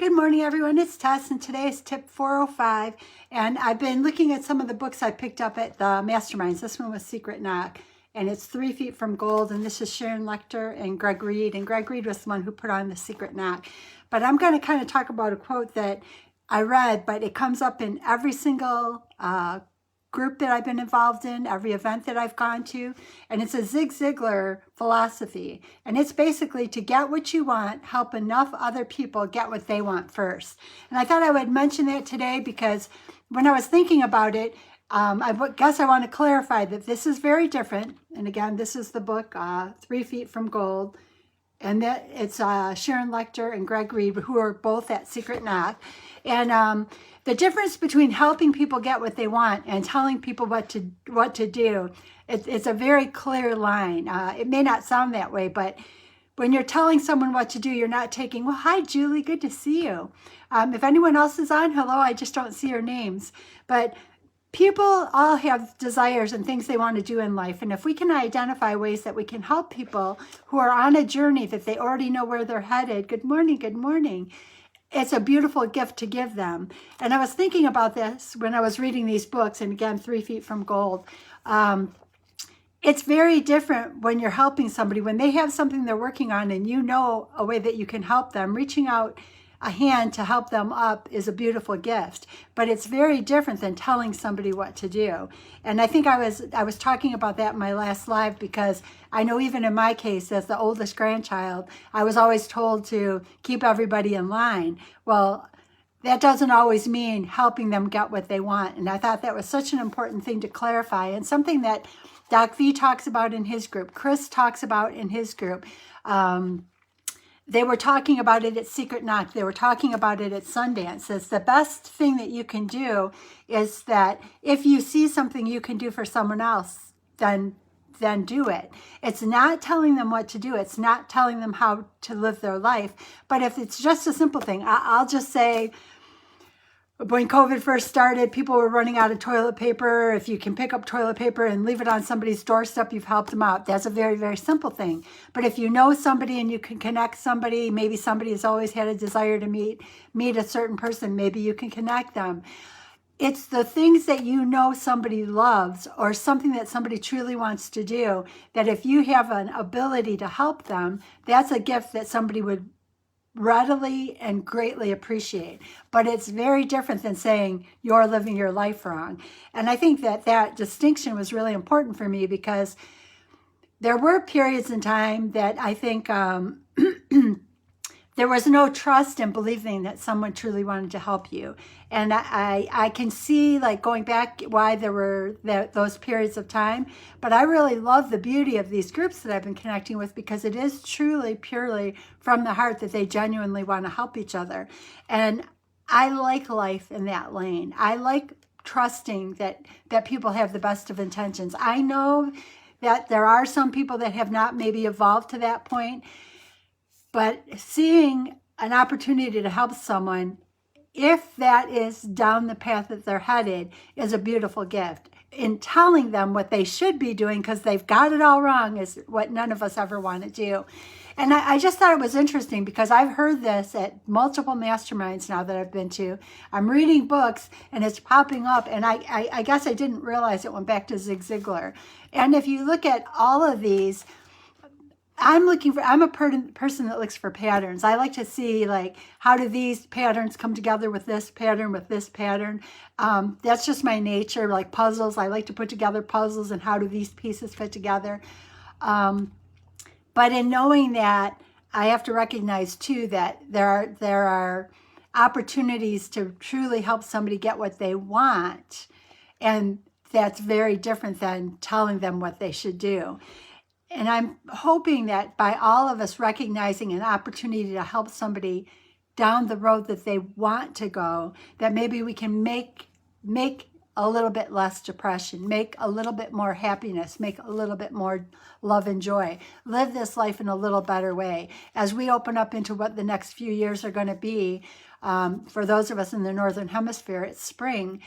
Good morning, everyone. It's Tess, and today is tip 405. And I've been looking at some of the books I picked up at the Masterminds. This one was Secret Knock, and it's 3 Feet from Gold. And this is Sharon Lechter and Greg Reed. And Greg Reed was the one who put on the Secret Knock. But I'm going to kind of talk about a quote that I read, but it comes up in every single group that I've been involved in, every event that I've gone to, and it's a Zig Ziglar philosophy. And it's basically to get what you want, help enough other people get what they want first. And I thought I would mention that today because when I was thinking about it, I guess I want to clarify that this is very different. And again, this is the book, 3 Feet from Gold. And that it's Sharon Lechter and Greg Reed, who are both at Secret Knock. And the difference between helping people get what they want and telling people what to do, it's a very clear line. It may not sound that way, but when you're telling someone what to do, you're not taking, well, hi, Julie, good to see you. If anyone else is on, hello, I just don't see your names. But people all have desires and things they want to do in life. And if we can identify ways that we can help people who are on a journey that they already know where they're headed, good morning, it's a beautiful gift to give them. And I was thinking about this when I was reading these books, and again, 3 Feet from Gold. It's very different when you're helping somebody, when they have something they're working on and you know a way that you can help them. Reaching out a hand to help them up is a beautiful gift, but it's very different than telling somebody what to do. And I think I was talking about that in my last live, because I know even in my case, as the oldest grandchild, I was always told to keep everybody in line. Well, that doesn't always mean helping them get what they want. And I thought that was such an important thing to clarify, and something that Doc V talks about in his group, Chris talks about in his group. They were talking about it at Secret Knock. They were talking about it at Sundance. It's the best thing that you can do is that if you see something you can do for someone else, then do it. It's not telling them what to do. It's not telling them how to live their life. But if it's just a simple thing, I'll just say, when COVID first started, people were running out of toilet paper. If you can pick up toilet paper and leave it on somebody's doorstep, you've helped them out. That's a very, very simple thing. But if you know somebody and you can connect somebody, maybe somebody has always had a desire to meet a certain person, maybe you can connect them. It's the things that you know somebody loves or something that somebody truly wants to do, that if you have an ability to help them, that's a gift that somebody would readily and greatly appreciate. But it's very different than saying you're living your life wrong. And I think that distinction was really important for me, because there were periods in time that I think there was no trust in believing that someone truly wanted to help you. And I can see, like, going back, why there were those periods of time. But I really love the beauty of these groups that I've been connecting with, because it is truly, purely from the heart that they genuinely want to help each other. And I like life in that lane. I like trusting that people have the best of intentions. I know that there are some people that have not maybe evolved to that point, but seeing an opportunity to help someone, if that is down the path that they're headed, is a beautiful gift. In telling them what they should be doing, because they've got it all wrong, is what none of us ever want to do. And I just thought it was interesting, because I've heard this at multiple masterminds now that I've been to. I'm reading books and it's popping up, and I guess I didn't realize it went back to Zig Ziglar. And if you look at all of these, I'm a person that looks for patterns. I like to see, like, how do these patterns come together with this pattern, with this pattern. That's just my nature. Like puzzles, I like to put together puzzles, and how do these pieces fit together. But in knowing that, I have to recognize too that there are opportunities to truly help somebody get what they want. And that's very different than telling them what they should do. And I'm hoping that by all of us recognizing an opportunity to help somebody down the road that they want to go, that maybe we can make a little bit less depression, make a little bit more happiness, make a little bit more love and joy, live this life in a little better way. As we open up into what the next few years are going to be, for those of us in the Northern Hemisphere, it's spring.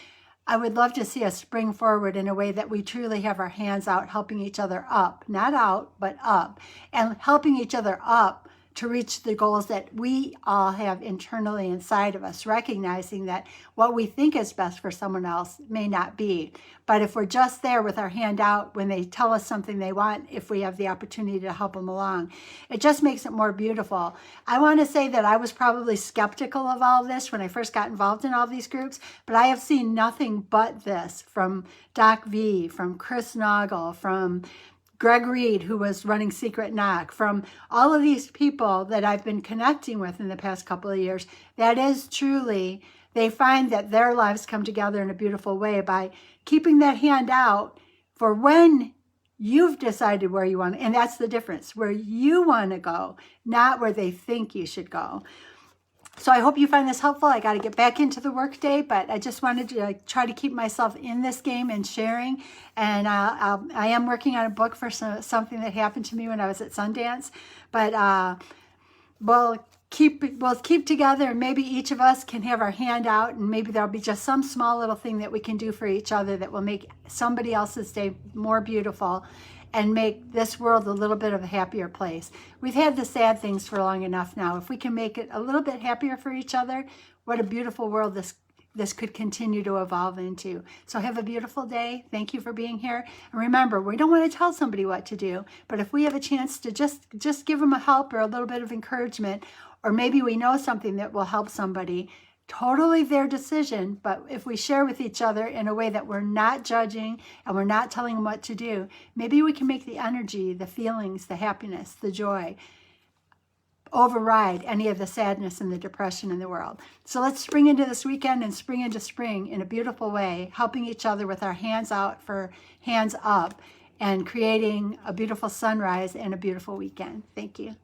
I would love to see us spring forward in a way that we truly have our hands out, helping each other up, not out, but up, and helping each other up to reach the goals that we all have internally inside of us, recognizing that what we think is best for someone else may not be. But if we're just there with our hand out when they tell us something they want, if we have the opportunity to help them along, it just makes it more beautiful. I want to say that I was probably skeptical of all this when I first got involved in all these groups, but I have seen nothing but this from Doc V, from Chris Noggle, from Greg Reed, who was running Secret Knock, from all of these people that I've been connecting with in the past couple of years. That is truly, they find that their lives come together in a beautiful way by keeping that hand out for when you've decided where you want, and that's the difference, where you want to go, not where they think you should go. So I hope you find this helpful. I got to get back into the workday, but I just wanted to try to keep myself in this game and sharing. And I am working on a book for something that happened to me when I was at Sundance. But we'll keep together, and maybe each of us can have our hand out, and maybe there'll be just some small little thing that we can do for each other that will make somebody else's day more beautiful and make this world a little bit of a happier place. We've had the sad things for long enough now. If we can make it a little bit happier for each other, what a beautiful world this could continue to evolve into. So have a beautiful day. Thank you for being here. And remember, we don't want to tell somebody what to do, but if we have a chance to just give them a help or a little bit of encouragement, or maybe we know something that will help somebody, totally their decision. But if we share with each other in a way that we're not judging and we're not telling them what to do, maybe we can make the energy, the feelings, the happiness, the joy override any of the sadness and the depression in the world. So let's spring into this weekend and spring into spring in a beautiful way, helping each other with our hands out for hands up and creating a beautiful sunrise and a beautiful weekend. Thank you.